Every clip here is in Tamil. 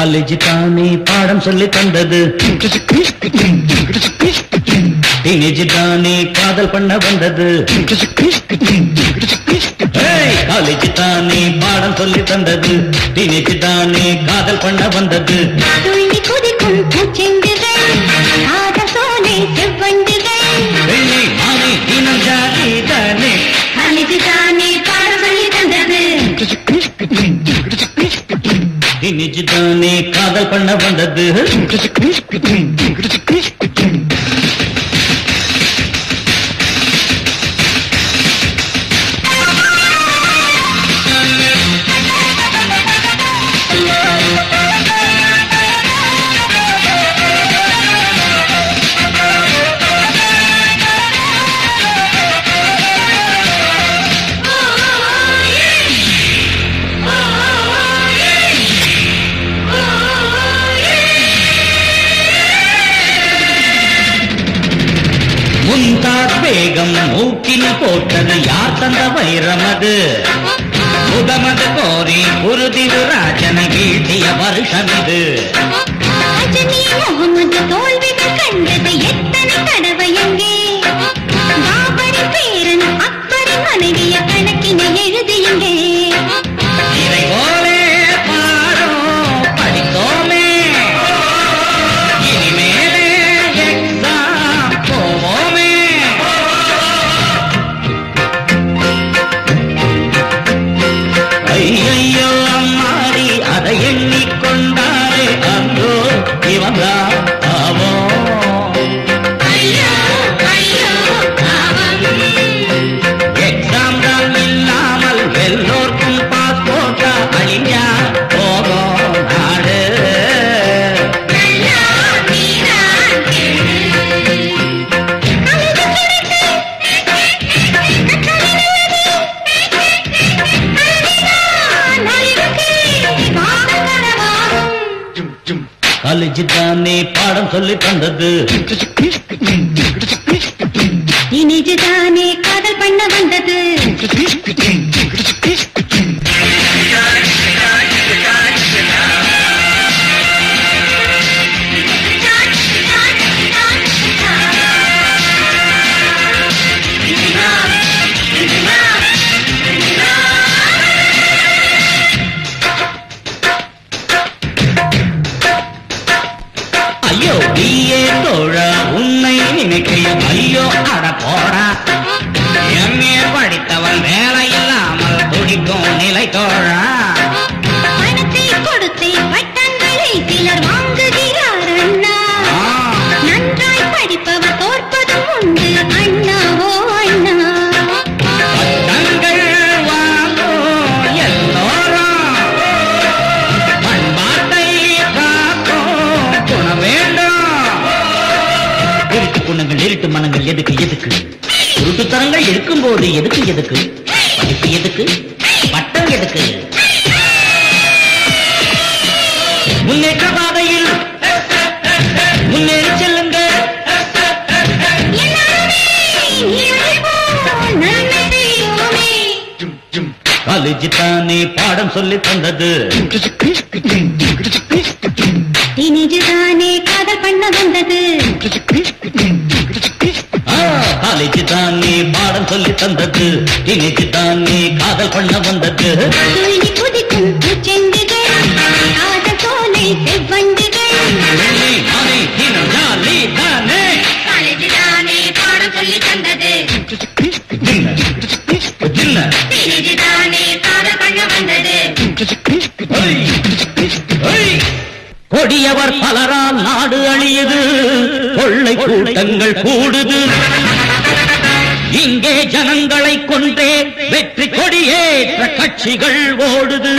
காலேஜ் தானே பாடம் சொல்லி தந்தது, டீனேஜ் தானே காதல் பண்ண வந்தது. காலேஜ் தானே பாடம் சொல்லி தந்தது, டீனேஜ் தானே காதல் பண்ண வந்தது. துள்ளி குதிக்கும் பூச்செண்டுகள், காதல் சோலை செவ்வண்டுகள், வெள்ளி மாறி தினம் ஜாதி தானே காலேஜ் தானே பாடம் சொல்லி தந்தது, டீனேஜ் தானே காதல் பண்ண வந்தது. முந்தார் வேகம் மூக்கில் போட்டது யார் தந்த வைரம் அது, முதமது கோரி குருதிவு ராஜனை வீழ்த்திய வருஷம் இது. அஜனி முகமது தோல்விகள் கண்டது எத்தனை தடவை எங்கே, பாபரி பேரன் அக்பரின் மனைவிய கணக்கினை எழுதியுங்கே. இதை போலே பாரோ படித்தோமே, இனிமேலே எக்ஸாம் போவோமே. ஐயையோ அம்மாடி அதை எண்ணிக்கொண்டாரே அந்தோ இவந்தா ஆவோ. எக்ஸாம் தான் இல்லாமல் எல்லோருக்கும் பாஸ்போர்ட்டா அழிஞ்சா போகும் நாடு. காலேஜ் தானே பாடம் சொல்லி தந்தது, டீனேஜ் தானே காதல் பண்ண வந்தது. ஐயோ நீயே தோழா உன்னை நினைக்கைய ஐயோ அட போடா. எம்ஏ படித்தவன் வேலை இல்லாமல் துடிக்கும் நிலை தோழா. பணத்தை கொடுத்தே பட்டங்களை சிலர் வாங்குகிறார் அண்ணா, நன்றாய் படிப்பவர் தோற்பதும் உண்டு அண்ணா ஓ அண்ணா. பட்டங்கள் வாங்கும் எல்லோரும் பண்பாட்டை காக்கும் குணம் வேண்டும். இருட்டு குணங்கள் இருட்டு மனங்கள் எதுக்கு எதுக்கு, உருட்டுத்தனங்கள் இருக்கும்போது எதுக்கு எதுக்கு, படிப்பு எதுக்கு, பட்டம் எதுக்கு. முன்னேற்ற பாதையில் முன்னேறி செல்லுங்க. காலேஜ் தானே பாடம் சொல்லி தந்தது, டீனேஜ் தானே காதல் பண்ண வந்தது. காலேஜ் தானே பாடம் சொல்லி தந்தது, டீனேஜ் தானே காதல் பண்ண வந்தது. துள்ளி குதிக்கும் பூச்செண்டுகள், காதல் சோலை செவ்வண்டுகள், வெள்ளி மாறி தினம் ஜாலி தானே காலேஜ் தானே பாடம் சொல்லி தந்தது, டீனேஜ் தானே காதல் பண்ண வந்தது. கொடியவர் பலரால் நாடு அழியுது, கொள்ளை கூட்டங்கள் கூடுது. இங்கே ஜனங்களை கொன்றே வெற்றி கொடியேற்ற கட்சிகள் ஓடுது.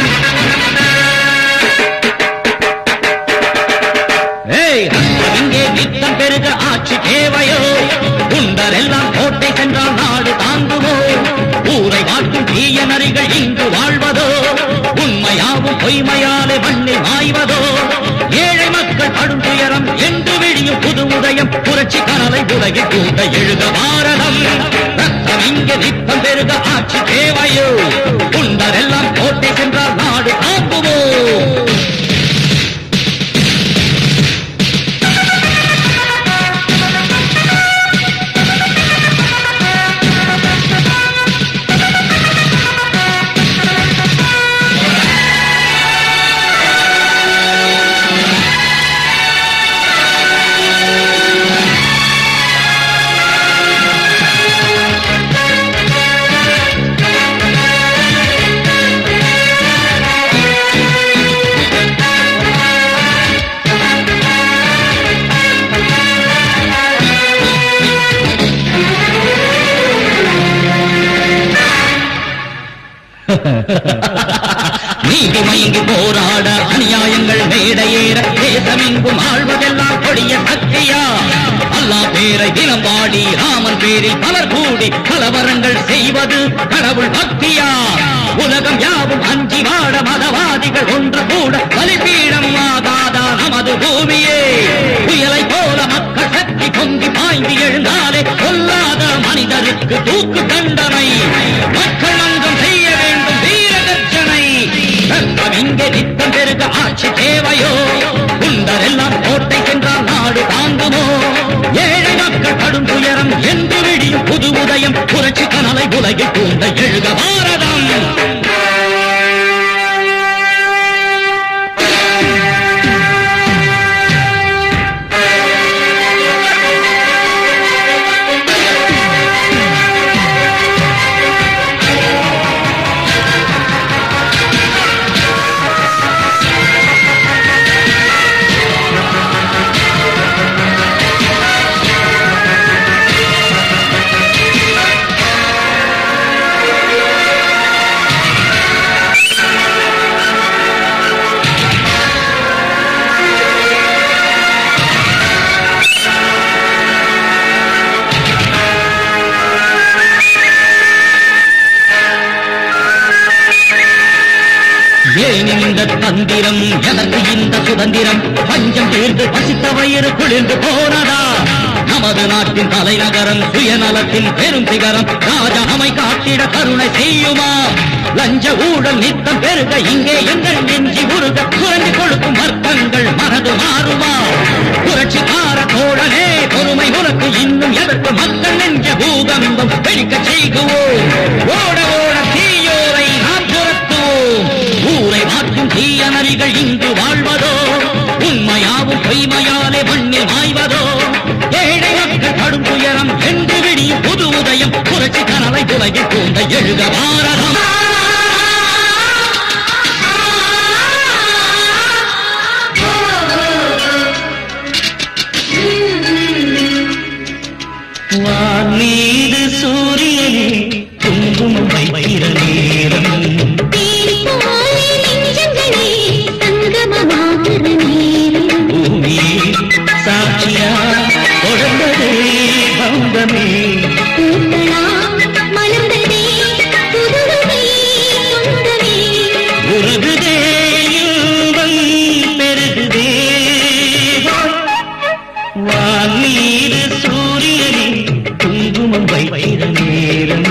இங்கே நித்தம் பெருக ஆட்சி தேவையோ, குண்டரெல்லாம் கோட்டை சென்றால் நாடு தாங்குமோ. ஊரை வாழ்க்கும் தீய நரிகள் இங்கு வாழ்வதோ, உண்மையாவும் பொய்மையாலே மண்ணில் மாய்வதோ. ஏழை மக்கள் படும் துயரம் என்று விழியும் புது உதயம், புரட்சி கனலை உலகில் கூட எழுத பாரதம். ரத்தம் இங்கே நித்தம் பெருக ஆட்சி தேவையோ, குண்டரெல்லாம் கோட்டை சென்றால் நாடு தாங்குமோ. நீதி மயங்கி போராட அநியாயங்கள் மேடையேற தேசமெங்கும் ஆழ்வதெல்லாம் கொடிய சக்தியா அல்லாஹ் பேரை தினம் பாடி ராமன் பேரில் பலர் கூடி கலவரங்கள் செய்வது கடவுள் பக்தியா உலகம் யாவும் அஞ்சி வாட மதவாதிகள் ஒன்று கூட பலிபீடம் ஆகாதா நமது பூமியே புயலை போல மக்கள் சக்தி பொங்கி பாய்ந்து எழுந்தாலே கொல்லாத மனிதருக்கு தூக்கு தண்டனை மக்கள் அங்கம் செய்ய வேண்டும் வீர தட்சணை ரத்தம் இங்கே நித்தம் பெருக ஆட்சி தேவையோ குண்டரெல்லாம் கோட்டை சென்றால் நாடு தாங்குமோ ஏழை மக்கள் கடும் துயரம் என்று விடியும் புது உதயம் புரட்சி கனலை உலகில் தூண்ட எழுக பாரதம் தந்திரம் எதற்கு இந்த சுதந்திரம் பஞ்சம் தீர்ந்து பசித்த வயிறு குளிர்ந்து போனதா நமது நாட்டின் தலைநகரம் சுயநலத்தின் பெரும் சிகரம் ராஜாமை காட்டிட கருணை செய்யுமா லஞ்ச ஊழல் நித்தம் பெருக இங்கே எங்கள் நெஞ்சி உருக குறைந்து கொடுக்கும் வர்க்கங்கள் மனது மாறுமா புரட்சிக்கார தோழனே பொறுமை உனக்கு இன்னும் எதற்கு மக்கள் நெஞ்ச பூகம்பம் வெடிக்க செய்குவோம் ஓட ஓட தீயோரை நாம் துரத்துவோம் ஊரை மாற்றும் தீய நரிகள் இங்கு வாழ்வதோ உண்மையாவும் பொய்மையாலே மண்ணில் மாய்வதோ ஏழை மக்கள் கடும் துயரம் என்று விடியும் புது உதயம் புரட்சி கனலை உலகில் தூண்ட எழுக பாரதம் வானீது சூரியனே குங்குமம் வைக்கிற நேரம் பூமி சாட்சியா தொடர்ந்ததே பந்தமே உருகுதே இன்பம் பெருகுதே வானீது சூரியனே குங்குமம் வைக்கிற நேரம்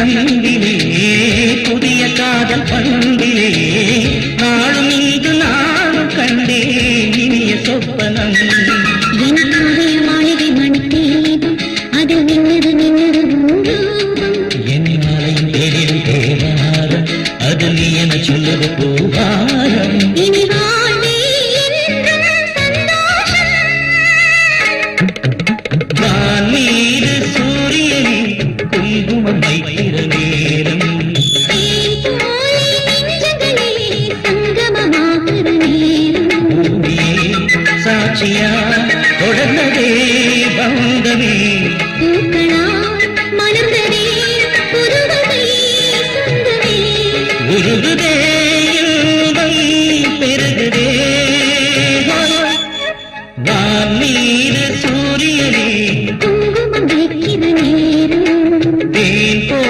கண்டிலே புதிய காதல் பண்டிலே நாளும் இங்கு நானும் கண்டே இனிய சொப்பனம் என்னுடைய மாளிகை மணித்தீபம் அதில் நின்னது பூரூபம் என் மாலையும் தேடிடும் தேவாரம் அது நீ என சொல்லுது பூவாரம் இனி வாழ்வே என்றும் சந்தோஷம் வானீரு சூரியனே குங்குமம் வைக்கிற நேரம் சாட்சியா தொடர்ந்ததே பந்தமே உருகுதே இன்பம் பெருகுதே வானீரு சூரியனே குங்குமம் வைக்கிற நேரம் தேன் போ